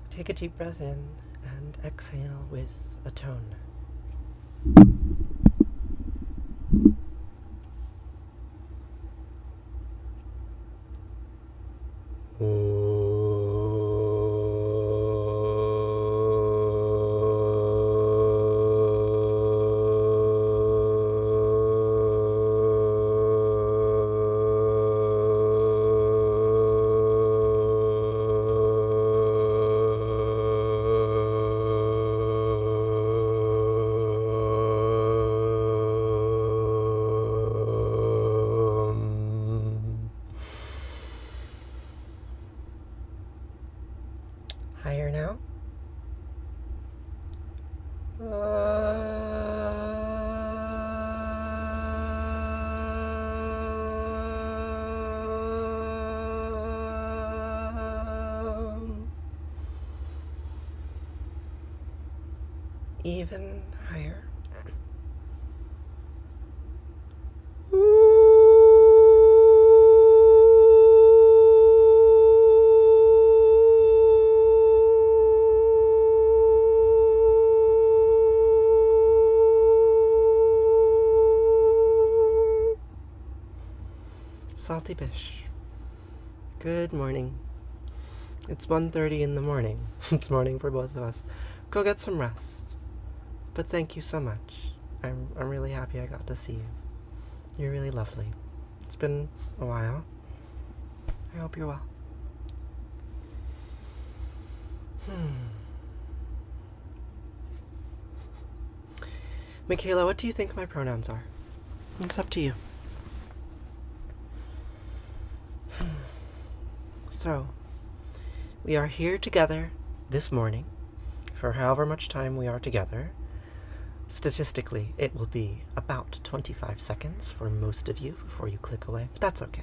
Take a deep breath in and exhale with a tone. Higher now. Even higher. Salty Bish. Good morning. It's 1:30 in the morning. It's morning for both of us. Go get some rest. But thank you so much. I'm really happy I got to see you. You're really lovely. It's been a while. I hope you're well. Michaela, what do you think my pronouns are? It's up to you. So, we are here together this morning for however much time we are together. Statistically, it will be about 25 seconds for most of you before you click away, but that's okay.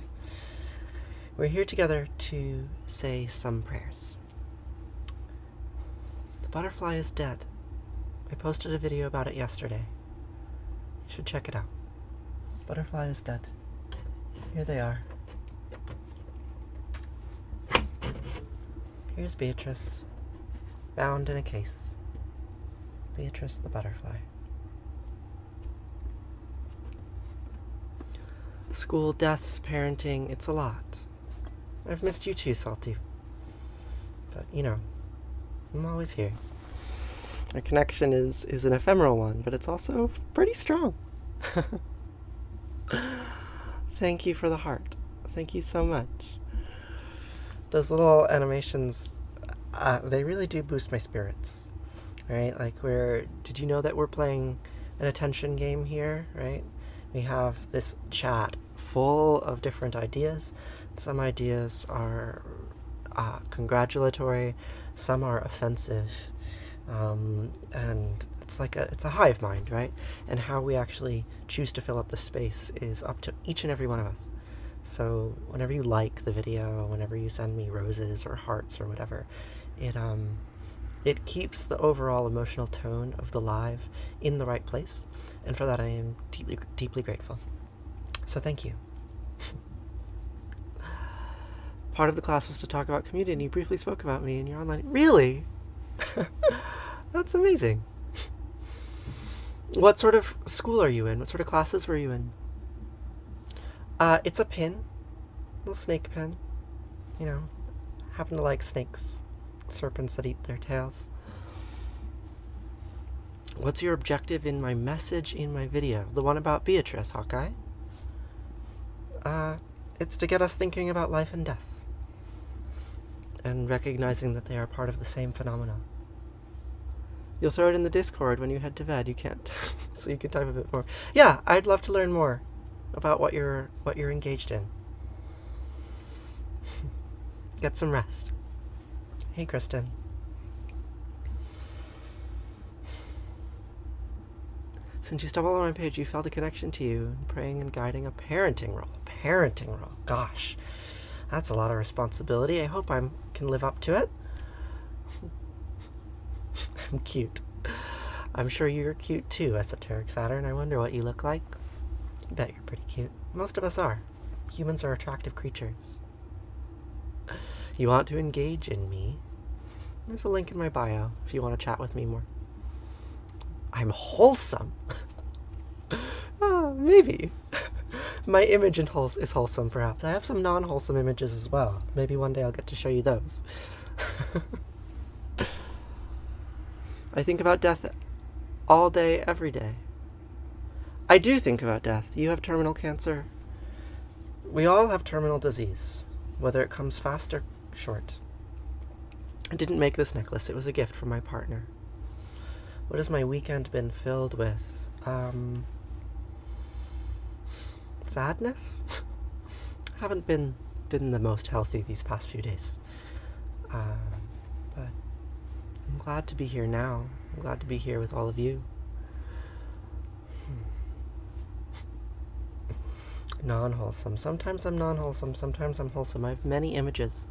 We're here together to say some prayers. The butterfly is dead. I posted a video about it yesterday. You should check it out. Butterfly is dead. Here they are. Here's Beatrice, bound in a case. Beatrice the butterfly. School, deaths, parenting, it's a lot. I've missed you too, Salty. But, I'm always here. Our connection is an ephemeral one, but it's also pretty strong. Thank you for the heart. Thank you so much. Those little animations, they really do boost my spirits, right? Like did you know that we're playing an attention game here, right? We have this chat full of different ideas. Some ideas are congratulatory, some are offensive, and it's a hive mind, right? And how we actually choose to fill up the space is up to each and every one of us. So whenever you like the video, whenever you send me roses or hearts or whatever, it keeps the overall emotional tone of the live in the right place. And for that, I am deeply, deeply grateful. So thank you. Part of the class was to talk about community, and you briefly spoke about me and your online. Really? That's amazing. What sort of school are you in? What sort of classes were you in? It's a pin. Little snake pin. Happen to like snakes. Serpents that eat their tails. What's your objective in my message in my video? The one about Beatrice, Hawkeye? It's to get us thinking about life and death. And recognizing that they are part of the same phenomenon. You'll throw it in the Discord when you head to bed. You can't, so you can type a bit more. Yeah, I'd love to learn more about what you're engaged in. Get some rest. Hey, Kristen. Since you stumbled on my page, you felt a connection to you, praying and guiding a parenting role. Parenting role. Gosh, that's a lot of responsibility. I hope I can live up to it. I'm cute. I'm sure you're cute too, Esoteric Saturn. I wonder what you look like. I bet you're pretty cute. Most of us are. Humans are attractive creatures. You want to engage in me? There's a link in my bio if you want to chat with me more. I'm wholesome. Maybe. My image is wholesome, perhaps. I have some non-wholesome images as well. Maybe one day I'll get to show you those. I think about death all day, every day. I do think about death. You have terminal cancer. We all have terminal disease, whether it comes fast or short. I didn't make this necklace. It was a gift from my partner. What has my weekend been filled with? Sadness? Haven't been the most healthy these past few days. But I'm glad to be here now. I'm glad to be here with all of you. Non-wholesome. Sometimes I'm non-wholesome, sometimes I'm wholesome. I have many images.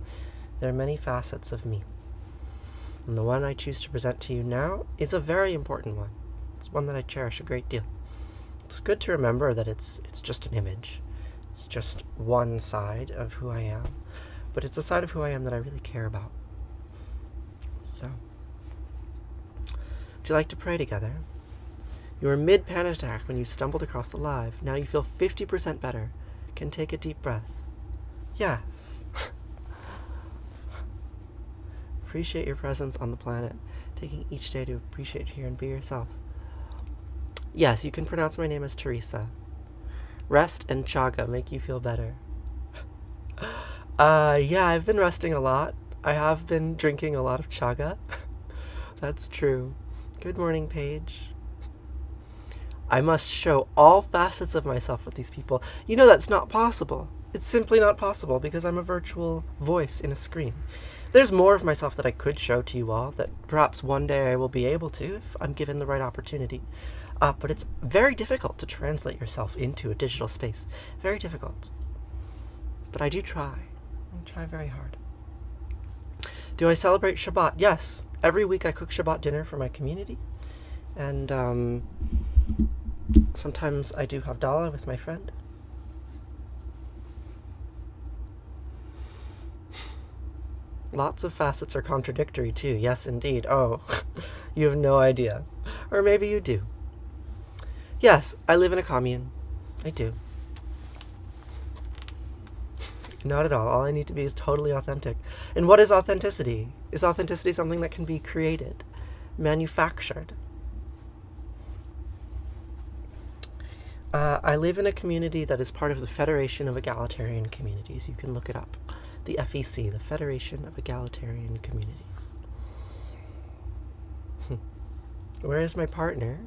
There are many facets of me. And the one I choose to present to you now is a very important one. It's one that I cherish a great deal. It's good to remember that it's just an image. It's just one side of who I am. But it's a side of who I am that I really care about. So, would you like to pray together? You were mid-panic attack when you stumbled across the live. Now you feel 50% better. Can take a deep breath. Yes. Appreciate your presence on the planet. Taking each day to appreciate here and be yourself. Yes, you can pronounce my name as Teresa. Rest and chaga make you feel better. Yeah, I've been resting a lot. I have been drinking a lot of chaga. That's true. Good morning, Paige. I must show all facets of myself with these people. You know that's not possible. It's simply not possible because I'm a virtual voice in a screen. There's more of myself that I could show to you all that perhaps one day I will be able to if I'm given the right opportunity. But it's very difficult to translate yourself into a digital space. Very difficult. But I do try. I try very hard. Do I celebrate Shabbat? Yes. Every week I cook Shabbat dinner for my community. And sometimes I do Havdalah with my friend. Lots of facets are contradictory too. Yes, indeed. Oh, you have no idea. Or maybe you do. Yes, I live in a commune. I do. Not at all. All I need to be is totally authentic. And what is authenticity? Is authenticity something that can be created, manufactured? I live in a community that is part of the Federation of Egalitarian Communities. You can look it up. The FEC, the Federation of Egalitarian Communities. Where is my partner?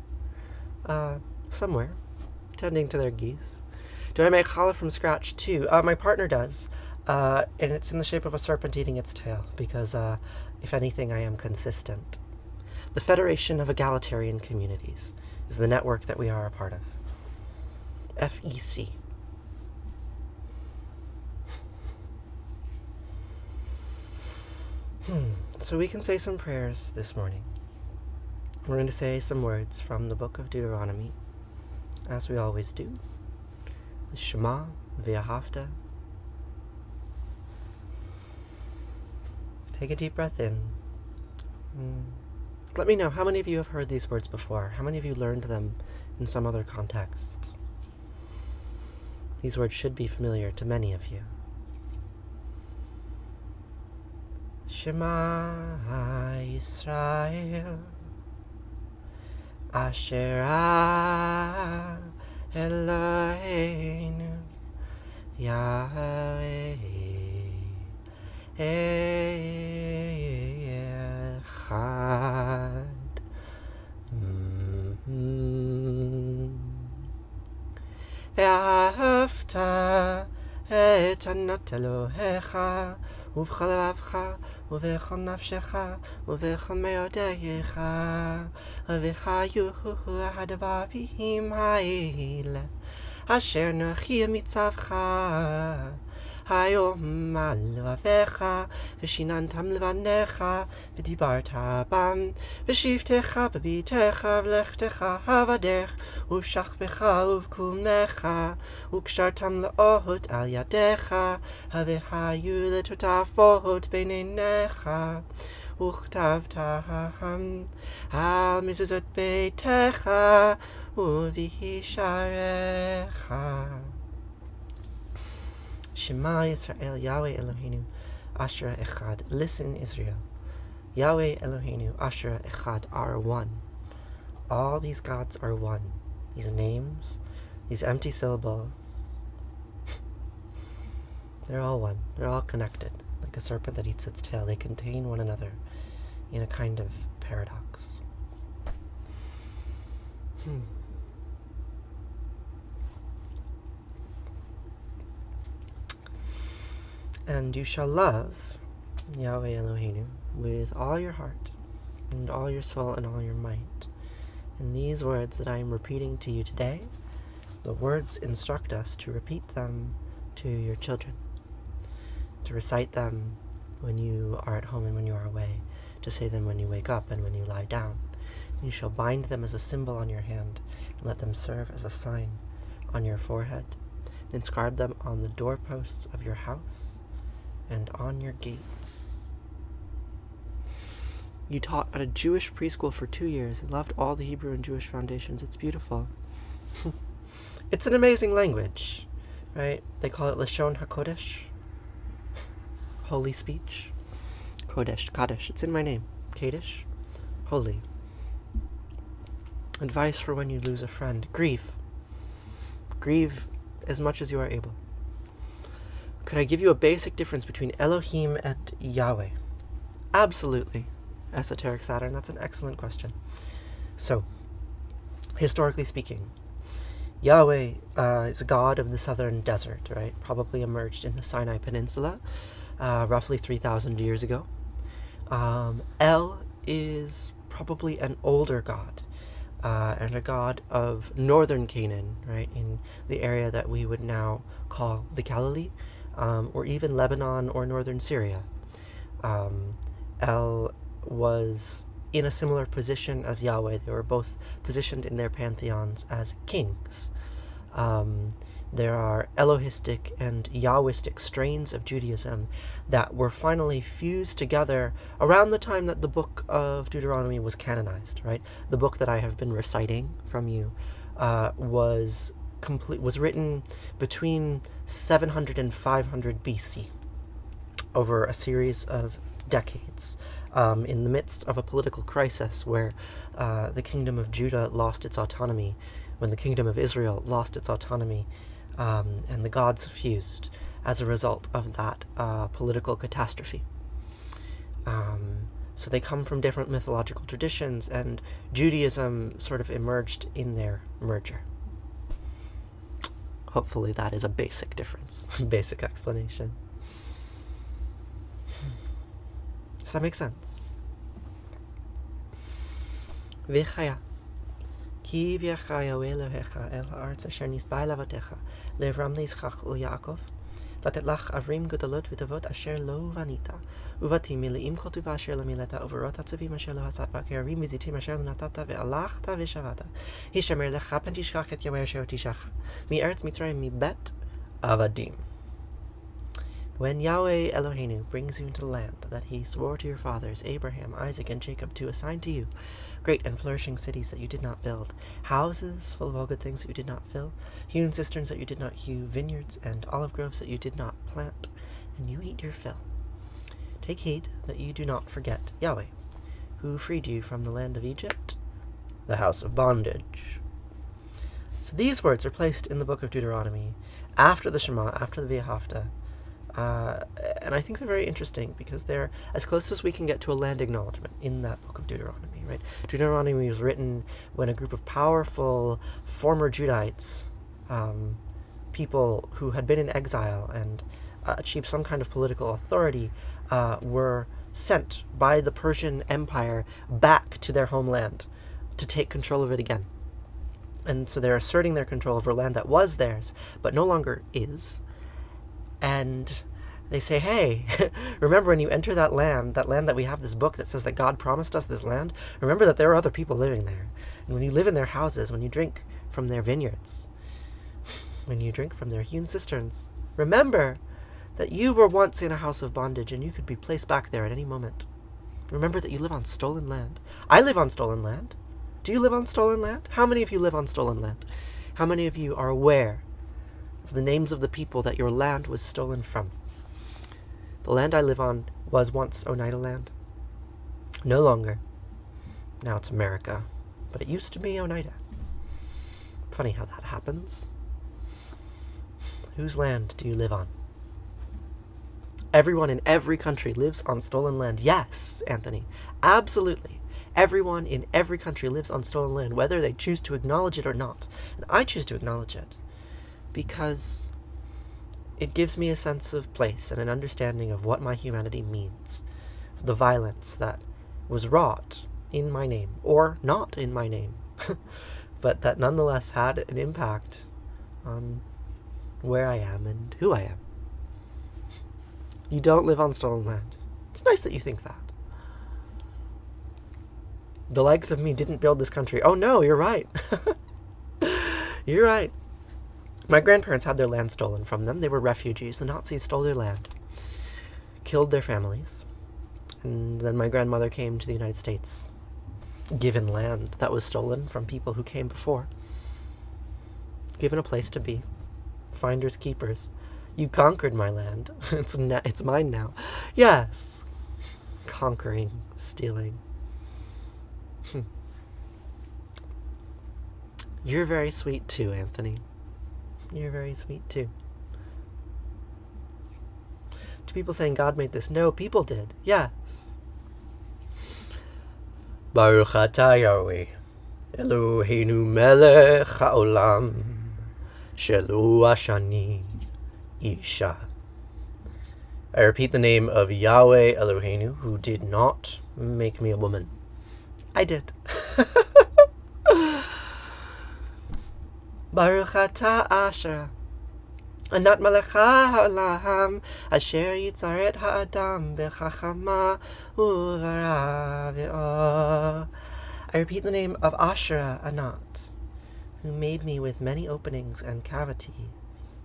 Somewhere. Tending to their geese. Do I make challah from scratch too? My partner does. And it's in the shape of a serpent eating its tail, because if anything, I am consistent. The Federation of Egalitarian Communities is the network that we are a part of. FEC. So we can say some prayers this morning. We're going to say some words from the book of Deuteronomy, as we always do. The Shema V'ahavta. Take a deep breath in. Let me know, how many of you have heard these words before? How many of you learned them in some other context? These words should be familiar to many of you. Shema Yisrael Asher Eloheinu Yahweh Echad. ואהבת את ענת אלוהיך ובכל לבבך, ובכל נפשך, ובכל מאודך, והיו הדברים האלה, אשר נוכיח מצווך, היום על לבביך, ושיננתם לבניך, ודיברת בם, ושבתך בביתך, ולכתך בדרך, ובשכבך ובקומך, וקשרתם לאות על ידיך, והיו לטוטפות בין עיניך, וכתבתם על מזוזות ביתך, ובשעריך. Shema Yisrael, Yahweh Eloheinu, Asher Echad. Listen, Israel. Yahweh Eloheinu, Asher Echad are one. All these gods are one. These names, these empty syllables, they're all one. They're all connected. Like a serpent that eats its tail, they contain one another in a kind of paradox. And you shall love Yahweh Eloheinu with all your heart, and all your soul, and all your might. And these words that I am repeating to you today, the words instruct us to repeat them to your children, to recite them when you are at home and when you are away, to say them when you wake up and when you lie down. And you shall bind them as a symbol on your hand, and let them serve as a sign on your forehead, and inscribe them on the doorposts of your house and on your gates. You taught at a Jewish preschool for 2 years and loved all the Hebrew and Jewish foundations. It's beautiful. It's an amazing language, right? They call it Lashon HaKodesh, holy speech. Kodesh, Kaddish, it's in my name. Kaddish, holy. Advice for when you lose a friend. Grieve. Grieve as much as you are able. Could I give you a basic difference between Elohim and Yahweh? Absolutely. Esoteric Saturn, that's an excellent question. So, historically speaking, Yahweh is a god of the southern desert, right? Probably emerged in the Sinai Peninsula, roughly 3,000 years ago. El is probably an older god, and a god of northern Canaan, right? In the area that we would now call the Galilee, or even Lebanon or northern Syria. El was in a similar position as Yahweh. They were both positioned in their pantheons as kings. There are Elohistic and Yahwistic strains of Judaism that were finally fused together around the time that the book of Deuteronomy was canonized, right? The book that I have been reciting from you was written between 700 and 500 BC, over a series of decades, in the midst of a political crisis where the kingdom of Judah lost its autonomy, when the kingdom of Israel lost its autonomy, and the gods fused as a result of that political catastrophe. So they come from different mythological traditions, and Judaism sort of emerged in their merger. Hopefully that is a basic difference, basic explanation. Does that make sense? V'chaya. Ki v'chaya Elohecha el ha'aretz asher nisba lavatecha le'avram le'Yitzchak u'Yaakov לתת לך עברים גדולות וטובות אשר לא בנית, ובתים מלאים כל טובה אשר לא מילאת, וברות הצבים אשר לא הצעת בה, כערים וזיתים אשר לא נטעת, והלכת ושבת. הישמר לך פן תשכח את ימי אשר תשכח, מארץ מצרים מבית עבדים. When Yahweh Eloheinu brings you into the land that he swore to your fathers, Abraham, Isaac, and Jacob, to assign to you, great and flourishing cities that you did not build, houses full of all good things that you did not fill, hewn cisterns that you did not hew, vineyards and olive groves that you did not plant, and you eat your fill. Take heed that you do not forget Yahweh, who freed you from the land of Egypt, the house of bondage. So these words are placed in the book of Deuteronomy after the Shema, after the V'ahavta. And I think they're very interesting because they're as close as we can get to a land acknowledgement in that book of Deuteronomy, right? Deuteronomy was written when a group of powerful former Judahites, people who had been in exile and achieve some kind of political authority, were sent by the Persian Empire back to their homeland to take control of it again. And so they're asserting their control over land that was theirs, but no longer is. And they say, hey, remember when you enter that land that we have this book that says that God promised us this land? Remember that there are other people living there. And when you live in their houses, when you drink from their vineyards, when you drink from their hewn cisterns, remember that you were once in a house of bondage and you could be placed back there at any moment. Remember that you live on stolen land. I live on stolen land. Do you live on stolen land? How many of you live on stolen land? How many of you are aware of the names of the people that your land was stolen from? The land I live on was once Oneida land. No longer. Now it's America. But it used to be Oneida. Funny how that happens. Whose land do you live on? Everyone in every country lives on stolen land. Yes, Anthony. Absolutely. Everyone in every country lives on stolen land, whether they choose to acknowledge it or not. And I choose to acknowledge it because it gives me a sense of place and an understanding of what my humanity means. The violence that was wrought in my name, or not in my name, but that nonetheless had an impact on where I am and who I am. You don't live on stolen land. It's nice that you think that. The likes of me didn't build this country. Oh no, you're right. You're right. My grandparents had their land stolen from them. They were refugees. The Nazis stole their land, killed their families, and then my grandmother came to the United States, given land that was stolen from people who came before, given a place to be, finders keepers. You conquered my land. It's mine now. Yes. Conquering, stealing. You're very sweet too, Anthony. You're very sweet too. To people saying God made this, no, people did. Yes. Baruch atah Yahweh, Eloheinu melech haolam, shelo ashani isha. I repeat the name of Yahweh Eloheinu, who did not make me a woman. I did. Baruch atah Asherah, Anat Malecha Ha'olam, Asher Yitzaret Ha'adam B'chachama U'vara V'or. I repeat the name of Asherah Anat, who made me with many openings and cavities.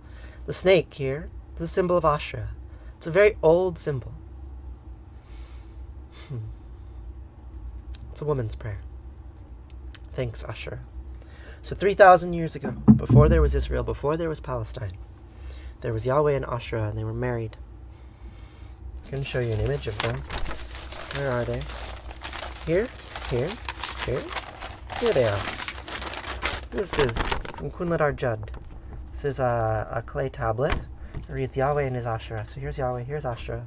The snake here, the symbol of Asherah. It's a very old symbol. It's a woman's prayer. Thanks, Asherah. So 3,000 years ago, before there was Israel, before there was Palestine, there was Yahweh and Asherah, and they were married. I can show you an image of them. Where are they? Here, here, here. Here they are. This is from Kunlat Arjud. This is a clay tablet. It reads Yahweh and his Asherah. So here's Yahweh, here's Asherah.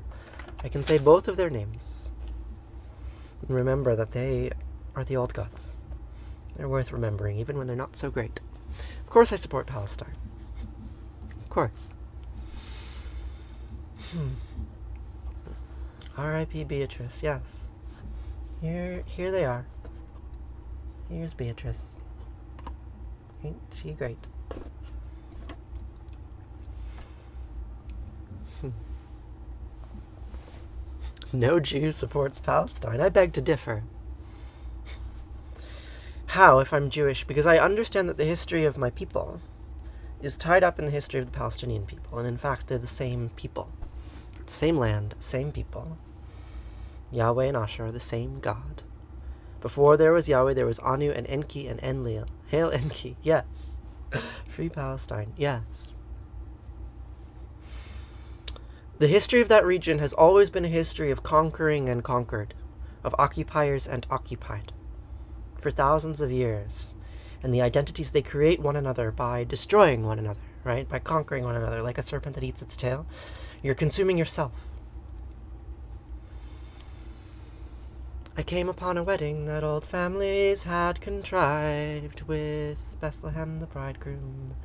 I can say both of their names. And remember that they are the old gods. They're worth remembering, even when they're not so great. Of course I support Palestine. Of course. R.I.P. Beatrice, yes. Here they are. Here's Beatrice. Ain't she great? No Jew supports Palestine. I beg to differ. How, if I'm Jewish? Because I understand that the history of my people is tied up in the history of the Palestinian people, and in fact, they're the same people. Same land, same people. Yahweh and Asher are the same God. Before there was Yahweh, there was Anu and Enki and Enlil. Hail Enki, yes. Free Palestine, yes. The history of that region has always been a history of conquering and conquered, of occupiers and occupied, for thousands of years. And the identities they create one another by destroying one another, right? By conquering one another, like a serpent that eats its tail. You're consuming yourself. I came upon a wedding that old families had contrived, with Bethlehem the bridegroom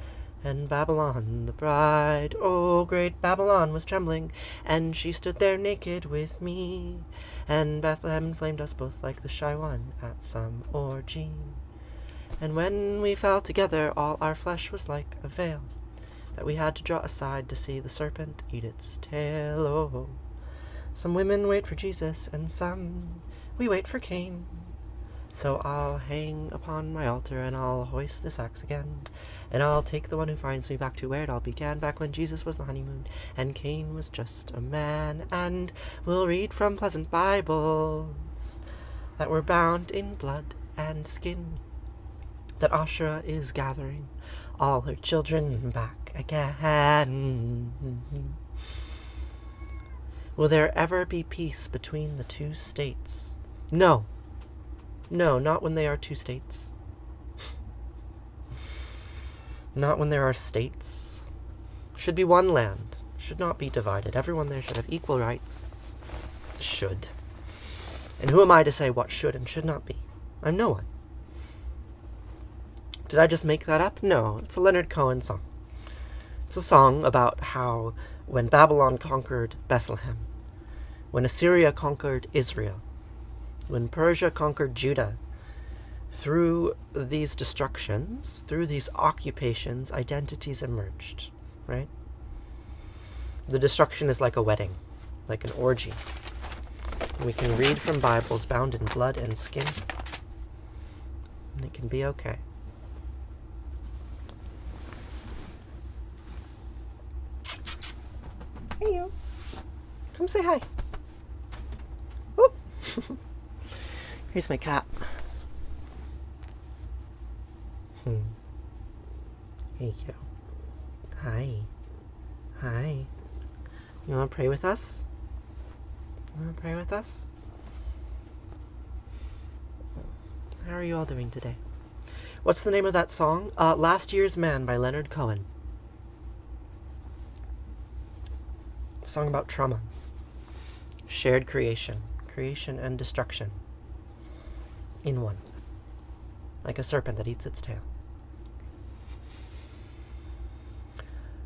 And Babylon the bride, oh, great Babylon was trembling, and she stood there naked with me. And Bethlehem inflamed us both like the shy one at some orgy. And when we fell together, all our flesh was like a veil that we had to draw aside to see the serpent eat its tail. Oh, some women wait for Jesus, and some we wait for Cain. So I'll hang upon my altar, and I'll hoist this axe again, and I'll take the one who finds me back to where it all began, back when Jesus was the honeymoon, and Cain was just a man. And we'll read from pleasant Bibles that were bound in blood and skin, that Asherah is gathering all her children back again. Will there ever be peace between the two states? No. No, not when they are two states. Not when there are states. Should be one land. Should not be divided. Everyone there should have equal rights. Should. And who am I to say what should and should not be? I'm no one. Did I just make that up? No, it's a Leonard Cohen song. It's a song about how when Babylon conquered Bethlehem, when Assyria conquered Israel, when Persia conquered Judah, through these destructions, through these occupations, identities emerged, right? The destruction is like a wedding, like an orgy. We can read from Bibles bound in blood and skin, and it can be okay. Hey, you. Come say hi. Oh. Here's my cat. Here you go. Hi. Hi. You want to pray with us? You want to pray with us? How are you all doing today? What's the name of that song? Last Year's Man by Leonard Cohen. A song about trauma. Shared creation. Creation and destruction. In one. Like a serpent that eats its tail.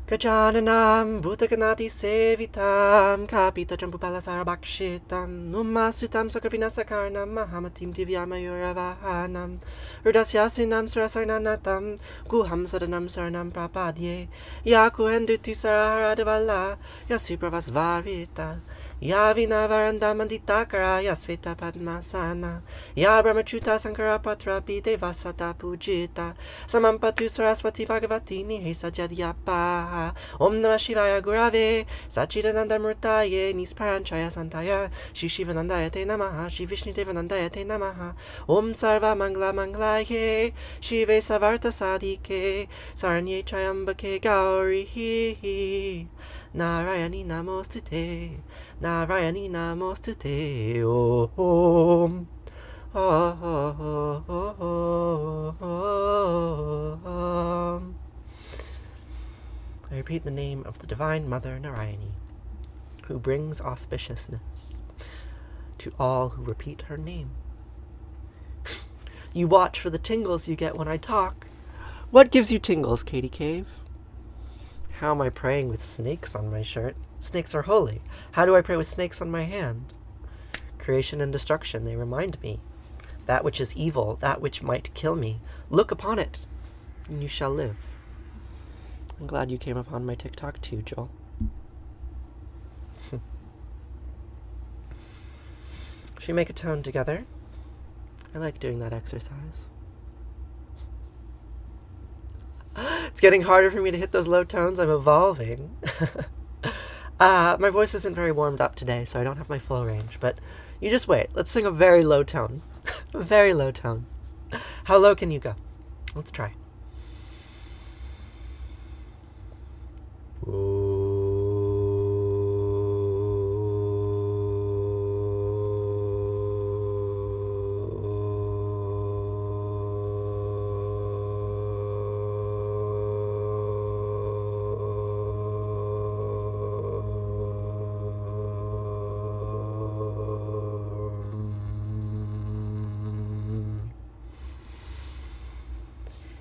Gajananam Bhutaganati Sevitam Kapita Jambupalasara Bakshitam Numasutam Sokavinasakarnam Mahamatim Divyamayoravahanam Rudasyasinam Surasarnanatam Guham Sadanam Saranam Prapadye Yaku Hendutu Saraharadevala Yasipravasvarita Yavina Varanda Manditakara Yasveta Padmasana Yabramachuta Sankara Patra Bide Vasata Pujita Samampatu Saraswati Bhagavati Nihesa Jadyapa Om Namah Shivaya Gurave Sachidananda Murtaye Nisparanchaya Santaya Shishivanandaya Te Namaha Shri Devanandaya Te Namaha Om Sarva Mangla Manglaye Shive Savarta Sadike Saranye Triambake Gauri Narayani Namostute Narayani Namostute Om Om. I repeat the name of the Divine Mother Narayani, who brings auspiciousness to all who repeat her name. You watch for the tingles you get when I talk. What gives you tingles, Katie Cave? How am I praying with snakes on my shirt? Snakes are holy. How do I pray with snakes on my hand? Creation and destruction, they remind me. That which is evil, that which might kill me, look upon it, and you shall live. I'm glad you came upon my TikTok too, Joel. Should we make a tone together? I like doing that exercise. It's getting harder for me to hit those low tones. I'm evolving. My voice isn't very warmed up today, so I don't have my full range, but you just wait. Let's sing a very low tone. A very low tone. How low can you go? Let's try.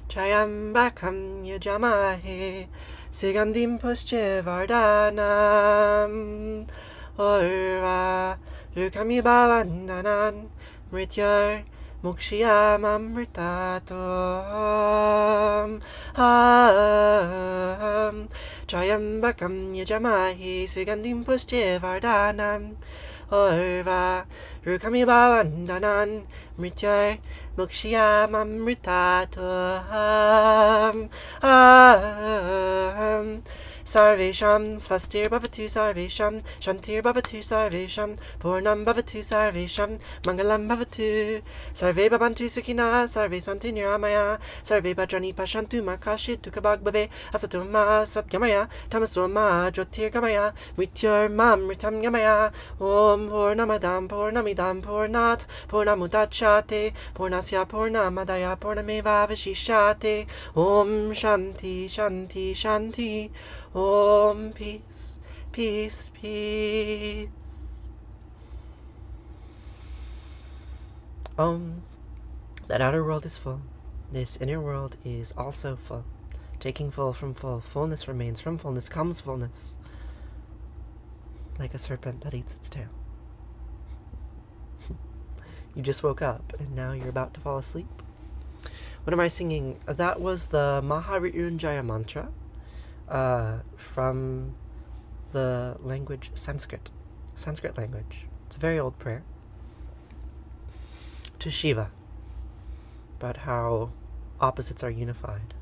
Triambakam yajamahe Sigandim pushche vardhanam Orva Rukami bhavandanan Mrityar Mukshiyam amritatom Triambakam yajamahe Sigandim pushche vardhanam Orva Rukami bhavandanan Mrityar Mukshiyam amritatom Sarvesham Svastir Bhavatu Sarvesham Shantir Bhavatu Sarvesham Purnam Bhavatu Sarvesham Mangalam Bhavatu Sarve Bhavantu Sukhina Sarve Santu Niramaya Sarve Bhadrani Pashantu Makashitu Kabhagbhave Asatuma Satyamaya Tamasoma Jyotirgamaya Mrityur Mamritam Gamaya Om Purnamadam Purnamidam Purnat Purnamudachyate Purnasya Purnamadaya Purnameva Vashishate Om Shanti Shanti Shanti Om peace, peace, peace. Om. That outer world is full. This inner world is also full. Taking full from full. Fullness remains. From fullness comes fullness. Like a serpent that eats its tail. You just woke up and now you're about to fall asleep. What am I singing? That was the Mahamrityunjaya mantra. From the language Sanskrit language. It's a very old prayer to Shiva about how opposites are unified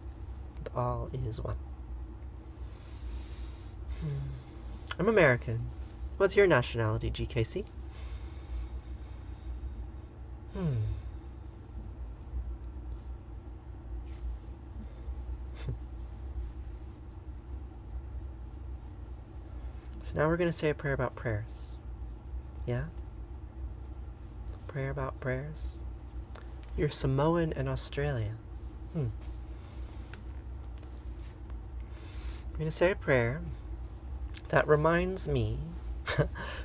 and all is one. I'm American. What's your nationality, GKC? So now we're going to say a prayer about prayers. Yeah? Prayer about prayers. You're Samoan and Australian. We're going to say a prayer that reminds me,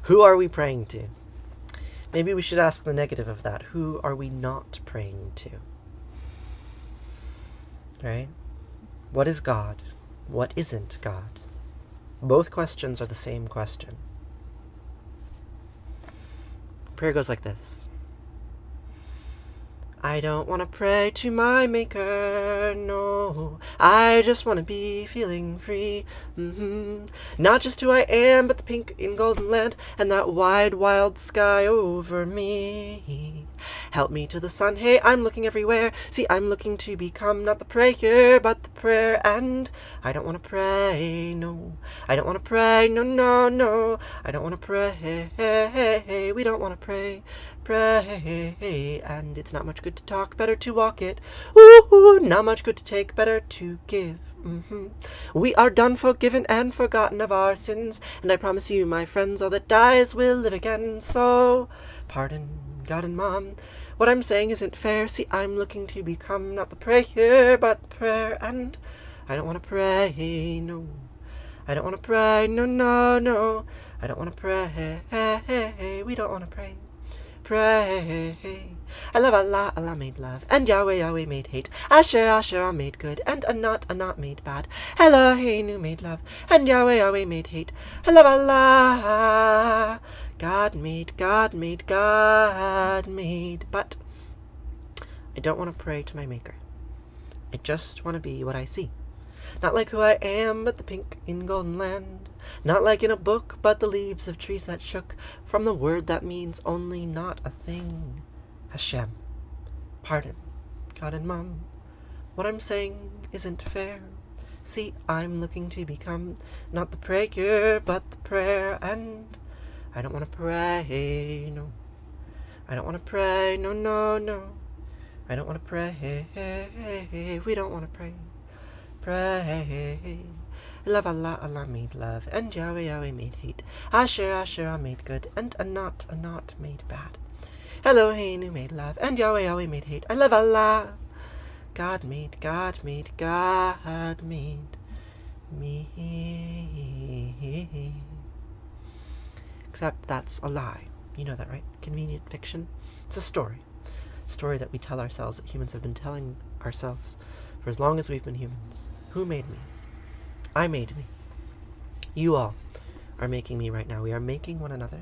who are we praying to? Maybe we should ask the negative of that. Who are we not praying to? Right? What is God? What isn't God? Both questions are the same question. Prayer goes like this. I don't want to pray to my maker, no. I just want to be feeling free. Not just who I am, but the pink in golden land and that wide, wild sky over me. Help me to the sun, hey, I'm looking everywhere. See, I'm looking to become not the prayer, but the prayer. And I don't want to pray, no. I don't want to pray, no, no, no. I don't want to pray, we don't want to pray. And it's not much good to talk, better to walk it. Ooh, not much good to take, better to give. We are done, forgiven, and forgotten of our sins, and I promise you, my friends, all that dies will live again. So, pardon, God and Mom, what I'm saying isn't fair. See, I'm looking to become not the prayer, but the prayer, and I don't want to pray, no. I don't want to pray, no, no, no. I don't want to pray, we don't want to pray. Pray. I love Allah, Allah made love, and Yahweh, Yahweh made hate. Asher, Asher, made good, and Anat made bad. Eloheinu made love, and Yahweh, Yahweh made hate. I love Allah. God made, God made, God made. But I don't want to pray to my maker. I just want to be what I see. Not like who I am, but the pink in golden land. Not like in a book, but the leaves of trees that shook from the word that means only not a thing. Hashem. Pardon, God and Mom. What I'm saying isn't fair. See, I'm looking to become not the prayer, but the prayer. And I don't want to pray, no. I don't want to pray, no, no, no. I don't want to pray, we don't want to pray. Pray. Love Allah, Allah made love, and Yahweh, Yahweh made hate. Asher, Asher, made good, and Anat made bad. Eloheinu made love, and Yahweh, Yahweh made hate. I love Allah. God made, God made, God made me. Except that's a lie. You know that, right? Convenient fiction. It's a story. A story that we tell ourselves, that humans have been telling ourselves for as long as we've been humans. Who made me? I made me. You all are making me right now. We are making one another.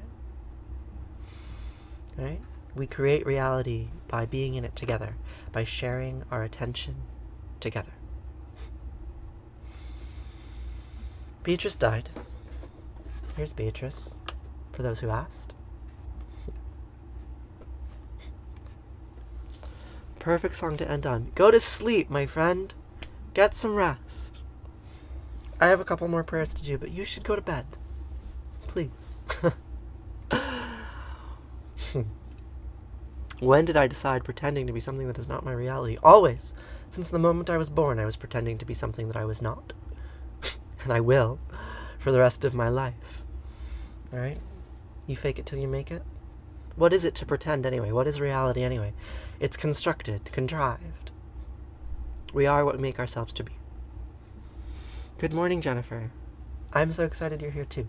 Right? We create reality by being in it together, by sharing our attention together. Beatrice died. Here's Beatrice, for those who asked. Perfect song to end on. Go to sleep, my friend. Get some rest. I have a couple more prayers to do, but you should go to bed. Please. When did I decide pretending to be something that is not my reality? Always. Since the moment I was born, I was pretending to be something that I was not. And I will for the rest of my life. Alright? You fake it till you make it? What is it to pretend anyway? What is reality anyway? It's constructed, contrived. We are what we make ourselves to be. Good morning, Jennifer. I'm so excited you're here too.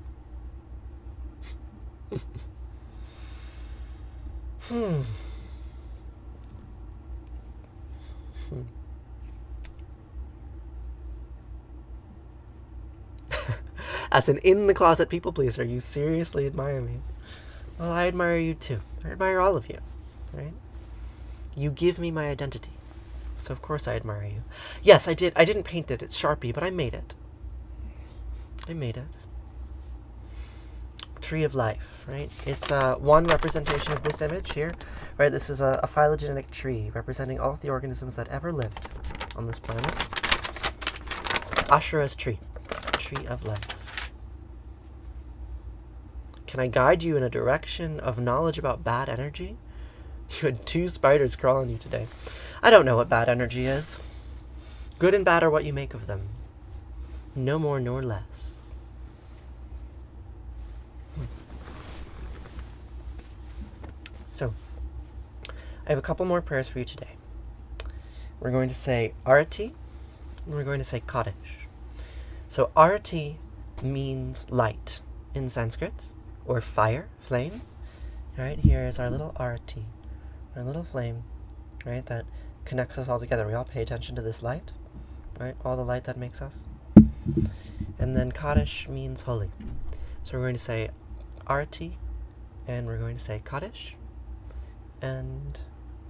As an in-the-closet people pleaser, you seriously admire me. Well, I admire you too. I admire all of you, right? You give me my identity, so of course I admire you. Yes, I did. I didn't paint it. It's Sharpie, but I made it. I made it. Tree of life, right? It's one representation of this image here, right? This is a phylogenetic tree representing all of the organisms that ever lived on this planet. Ashura's tree, tree of life. Can I guide you in a direction of knowledge about bad energy? You had 2 spiders crawl on you today. I don't know what bad energy is. Good and bad are what you make of them. No more nor less. So, I have a couple more prayers for you today. We're going to say Arati, and we're going to say Kaddish. So Arati means light in Sanskrit, or fire, flame. Right, here is our little Arati, our little flame, right, that connects us all together. We all pay attention to this light, right, all the light that makes us. And then Kaddish means holy. So we're going to say Arati, and we're going to say Kaddish, and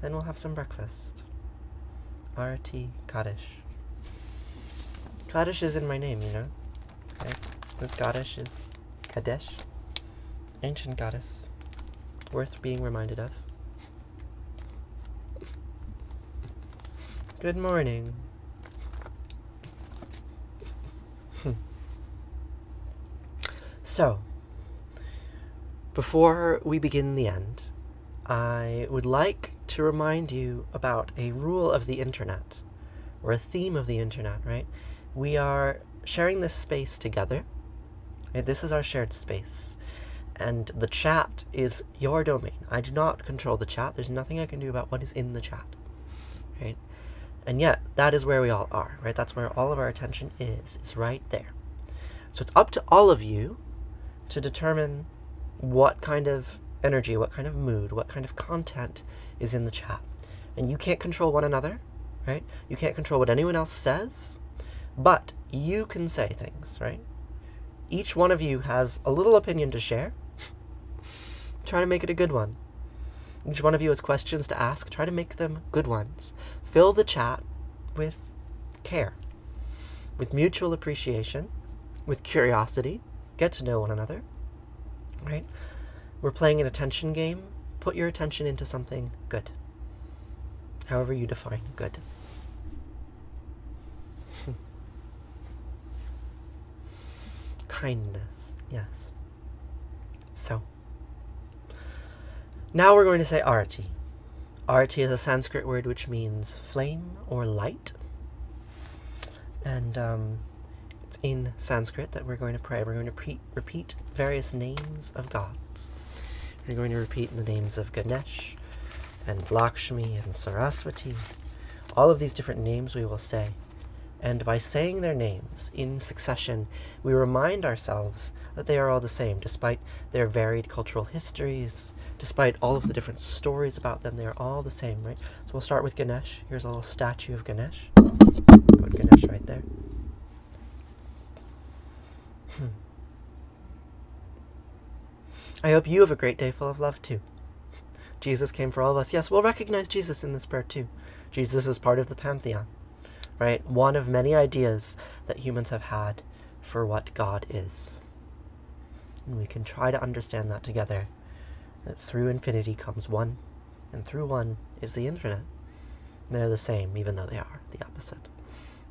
then we'll have some breakfast. Arati, Kaddish. Kaddish is in my name, you know, right? This Kaddish is Kadesh, ancient goddess, worth being reminded of. Good morning. So, before we begin the end, I would like to remind you about a rule of the internet, or a theme of the internet, right? We are sharing this space together. Right? This is our shared space. And the chat is your domain. I do not control the chat. There's nothing I can do about what is in the chat. Right? And yet, that is where we all are, right? That's where all of our attention is. It's right there. So it's up to all of you to determine what kind of energy, what kind of mood, what kind of content is in the chat. And you can't control one another, right? You can't control what anyone else says, but you can say things, right? Each one of you has a little opinion to share. Try to make it a good one. Each one of you has questions to ask. Try to make them good ones. Fill the chat with care, with mutual appreciation, with curiosity. Get to know one another, right? We're playing an attention game. Put your attention into something good, however you define good. Kindness, yes. So, now we're going to say Arati. Arati is a Sanskrit word which means flame or light. And it's in Sanskrit that we're going to pray. We're going to repeat various names of gods. We're going to repeat the names of Ganesh and Lakshmi and Saraswati. All of these different names we will say. And by saying their names in succession, we remind ourselves that they are all the same, despite their varied cultural histories, despite all of the different stories about them. They are all the same, right? So we'll start with Ganesh. Here's a little statue of Ganesh. Put Ganesh right there. I hope you have a great day full of love too. Jesus came for all of us. Yes, we'll recognize Jesus in this prayer too. Jesus is part of the pantheon, right? One of many ideas that humans have had for what God is. And we can try to understand that together, that through infinity comes one, and through one is the infinite. They're the same, even though they are the opposite.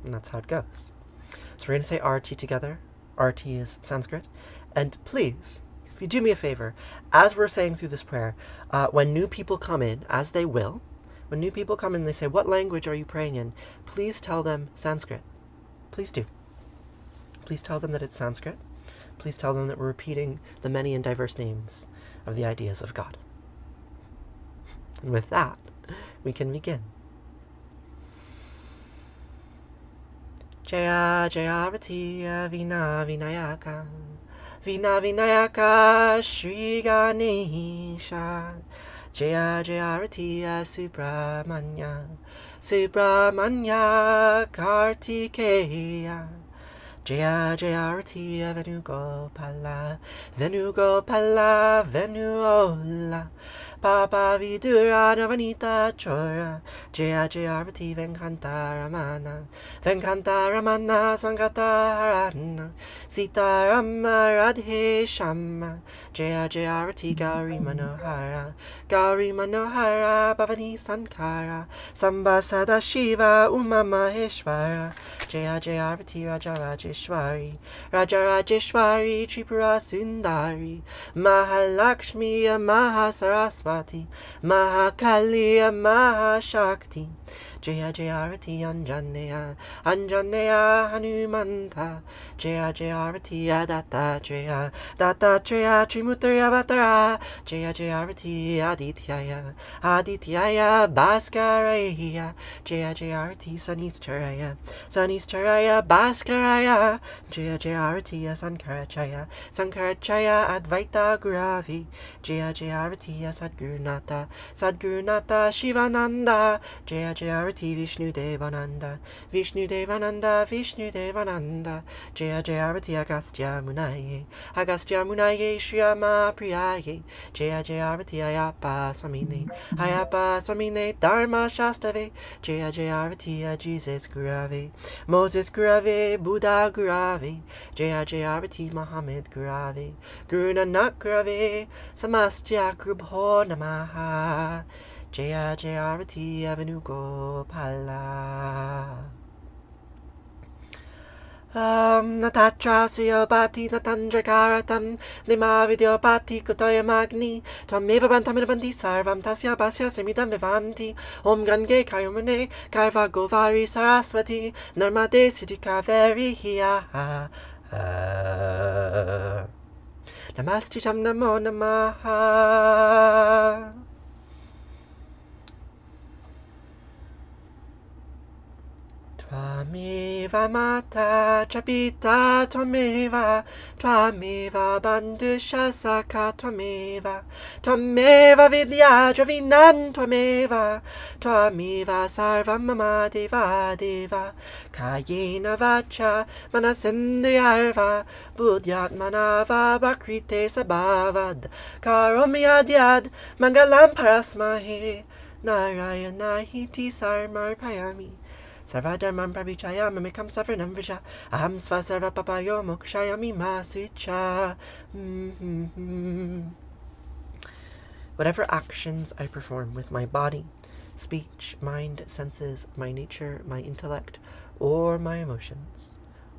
And that's how it goes. So we're going to say Arati together. Arati is Sanskrit. And please, if you do me a favor, as we're saying through this prayer, when new people come in, as they will, when new people come in and they say, what language are you praying in? Please tell them Sanskrit. Please do. Please tell them that it's Sanskrit. Please tell them that we're repeating the many and diverse names of the ideas of God. And with that, we can begin. Jaya Jaya Ratiya Vina Vinayaka Vina Vinayaka Shri Ganesha Jaya Jaya Ratiya Subramanya Subramanya Kartikeya Jaya Jaya Ratiya Venugopala Venugopala Venuola Papa Vidura Navanita Chora Jaya Jaya Rati Venkanta Ramana Sangata Harana Sita Rama Radhe Shama Jaya Jaya Rati Gauri Manohara Bhavani Sankara Samba Sada Shiva Uma Maheshwara Jaya Jaya Rati Raja Rajeshwari Tripura Sundari Mahalakshmi Mahasaraswati Mahakaliya Mahashakti Jaya Jaya Rati Anjaneya Hanumanta Jaya Jaya Rati Dattatreya Trimutarya Vatara Jaya Jaya Rati Adityaya Bhaskaraya Jaya Jaya Rati Sanistaraya Bhaskaraya Jaya Jaya Rati Sankarachaya Advaita Guravi Jaya Jaya Rati Sadgurunata Shivananda Jaya Jaya Rati Vishnu Devananda Jaya Jaya Rati Agastya Munaye Shriyama Priyaye Jaya Jaya Rati Ayapa Swamine Dharma Shastave Jaya Jaya Rati Jesus Gurave Moses Gurave Buddha Gurave Jaya Jaya Rati Muhammad Gurave Guru Nanak Gurave Samastya Krubho Namaha Jaya Jaya Rati Venugopala Natatra Siyobati Natandrakaratam Nima Vidyopati Kutoya Magni Twameva Bantaminavanti Sarvam Tasya Basya Semidam Vivanti Om Gange Kayumane Kaiva Govari Saraswati Narmade Siddhi Kaveri Hiya Namastitam Namo Namaha Twameva Mata Chapita Twameva Bandusha Saka Twameva Vidya Dravinan Twameva Sarvam Mama Deva Kayena Vacha Manasendriyarva Buddhyatmanava Bakrite Sabhavad Karomyadyad Mangalam Parasmahe Narayana Hiti Sarmar Payami Sarvadharmam Pravichaya Mamikam Savarnam Vrisha Aham Svasarva Papayo Mokshayami Masicha. Whatever actions I perform with my body, speech, mind, senses, my nature, my intellect, or my emotions,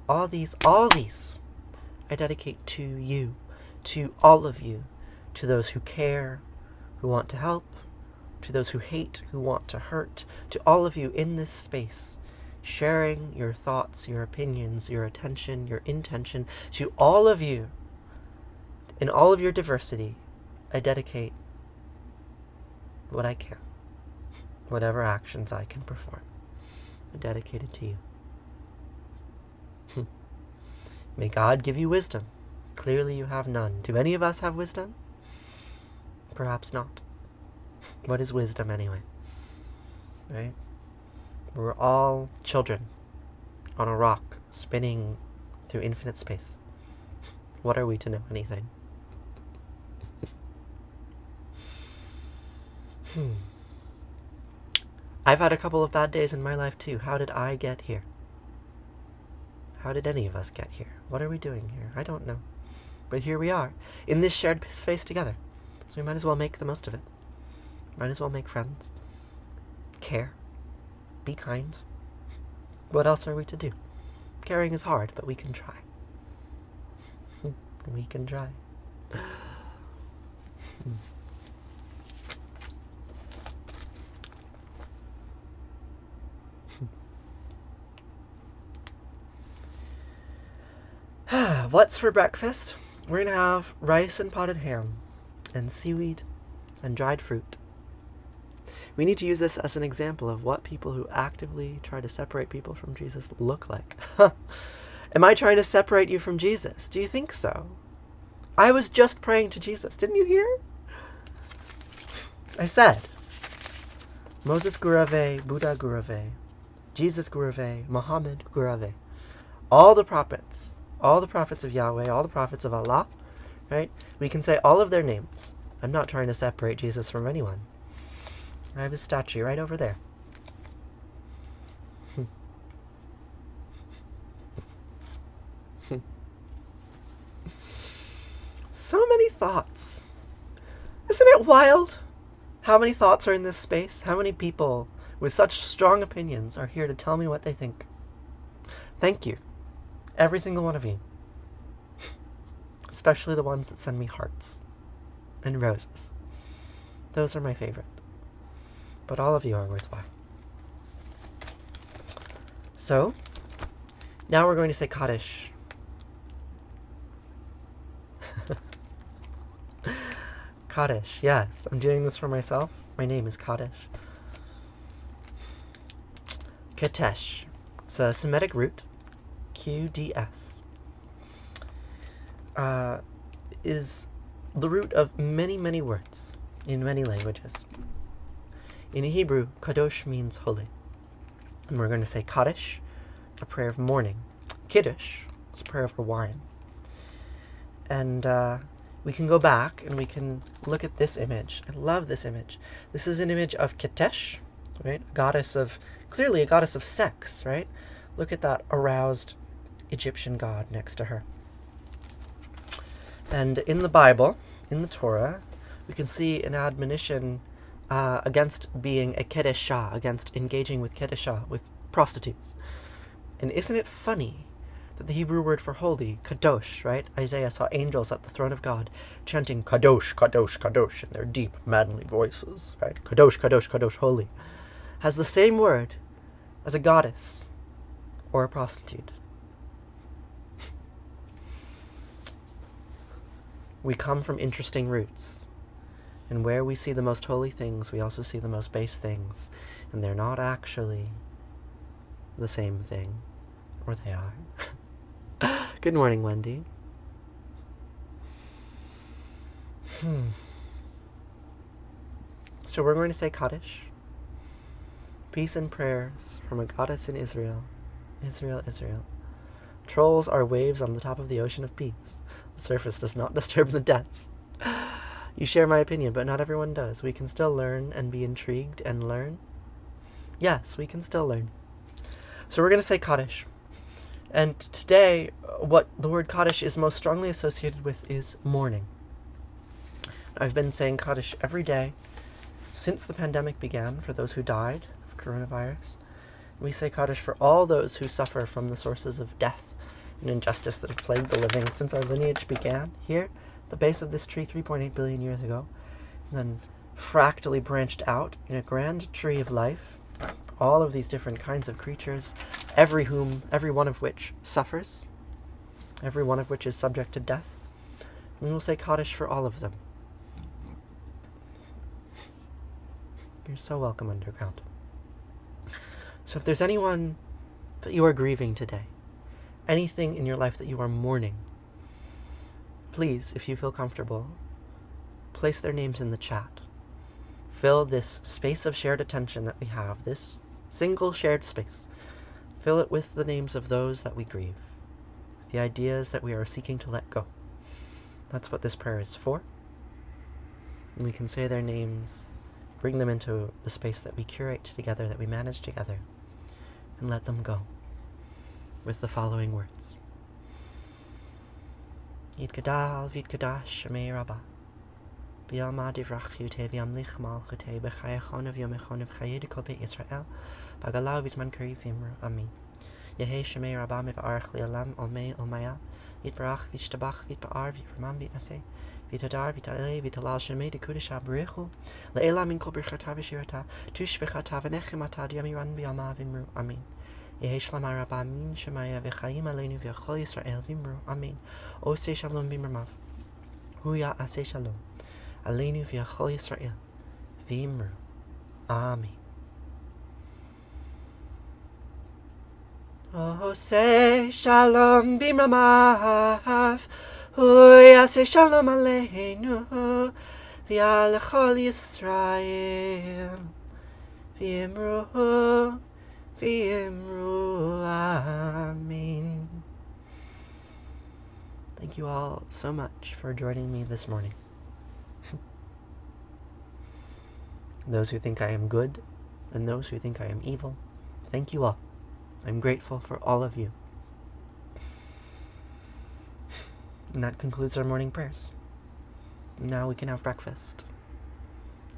all these I dedicate to you, to all of you, to those who care, who want to help, to those who hate, who want to hurt, to all of you in this space, sharing your thoughts, your opinions, your attention, your intention, to all of you, in all of your diversity, I dedicate what I can, whatever actions I can perform. I dedicate it to you. May God give you wisdom. Clearly you have none. Do any of us have wisdom? Perhaps not. What is wisdom anyway? Right? We're all children on a rock spinning through infinite space. What are we to know anything? I've had a couple of bad days in my life too. How did I get here? How did any of us get here? What are we doing here? I don't know. But here we are, in this shared space together. So we might as well make the most of it. Might as well make friends. Care. Be kind. What else are we to do? Caring is hard, but we can try. We can try. What's for breakfast? We're gonna have rice and potted ham, and seaweed, and dried fruit. We need to use this as an example of what people who actively try to separate people from Jesus look like. Am I trying to separate you from Jesus? Do you think so? I was just praying to Jesus. Didn't you hear? I said, Moses Gurave, Buddha Gurave, Jesus Gurave, Muhammad Gurave. All the prophets of Yahweh, all the prophets of Allah, right? We can say all of their names. I'm not trying to separate Jesus from anyone. I have his statue right over there. So many thoughts. Isn't it wild how many thoughts are in this space? How many people with such strong opinions are here to tell me what they think? Thank you. Every single one of you. Especially the ones that send me hearts and roses. Those are my favorite. But all of you are worthwhile. So, now we're going to say Kaddish. Kaddish, yes. I'm doing this for myself. My name is Kaddish. Katesh. It's a Semitic root. QDS. Is the root of many, many words in many languages. In Hebrew, kadosh means holy. And we're going to say Kaddish, a prayer of mourning. Kiddush is a prayer over wine. And we can go back and we can look at this image. I love this image. This is an image of Ketesh, right? Clearly a goddess of sex, right? Look at that aroused Egyptian god next to her. And in the Bible, in the Torah, we can see an admonition against being a kedeshah, against engaging with kedeshah, with prostitutes. And isn't it funny that the Hebrew word for holy, kadosh, right? Isaiah saw angels at the throne of God chanting kadosh, kadosh, kadosh in their deep, manly voices, right? Kadosh, kadosh, kadosh, holy, has the same word as a goddess or a prostitute. We come from interesting roots. And where we see the most holy things, we also see the most base things. And they're not actually the same thing. Or they are. Good morning, Wendy. So we're going to say Kaddish. Peace and prayers from a goddess in Israel. Israel, Israel. Trolls are waves on the top of the ocean of peace. The surface does not disturb the depth. You share my opinion, but not everyone does. We can still learn and be intrigued and learn. Yes, we can still learn. So we're going to say Kaddish. And today, what the word Kaddish is most strongly associated with is mourning. I've been saying Kaddish every day since the pandemic began for those who died of coronavirus. We say Kaddish for all those who suffer from the sources of death and injustice that have plagued the living since our lineage began here, the base of this tree 3.8 billion years ago, and then fractally branched out in a grand tree of life. All of these different kinds of creatures, every one of which suffers, every one of which is subject to death. We will say Kaddish for all of them. You're so welcome, underground. So if there's anyone that you are grieving today, anything in your life that you are mourning, please, if you feel comfortable, place their names in the chat. Fill this space of shared attention that we have, this single shared space. Fill it with the names of those that we grieve, the ideas that we are seeking to let go. That's what this prayer is for. And we can say their names, bring them into the space that we curate together, that we manage together, and let them go with the following words. Yitgadal v'yitgadash Shemei Rabbah B'yalma divrach yute v'yamlich malchute b'chayachon v'yomechon v'chayed kol beit Yisrael b'galav v'zman kariv v'imru. Amen. Yehei Shemei Rabbah miv'arach li'olam olmei olmaya yitbarach v'yishtabach v'yitba'ar v'yitramam v'yitnaseh v'yitadar v'yitalei v'yitalal Shemei d'kudesh ha'b'rechu le'ela min kol birchata v'shirata tush b'chata v'nechemata d'yamiran b'yalma v'imru. Amen. Yehei Shlama Rabbah min Shemaya v'chayim aleinu v'yachol Yisrael v'imru. Amen. Oseh shalom v'imramav huya aseh shalom aleinu v'yachol Yisrael v'imru. Amen. Oseh shalom v'imramav huya aseh shalom aleinu v'yachol Yisrael v'imru. Amen. Thank you all so much for joining me this morning. Those who think I am good and those who think I am evil, thank you all. I'm grateful for all of you. And that concludes our morning prayers. Now we can have breakfast.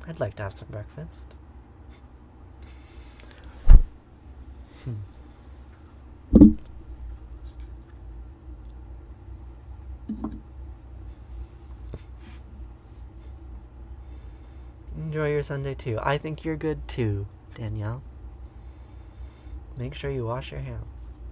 I'd like to have some breakfast. Enjoy your Sunday too. I think you're good too, Danielle. Make sure you wash your hands.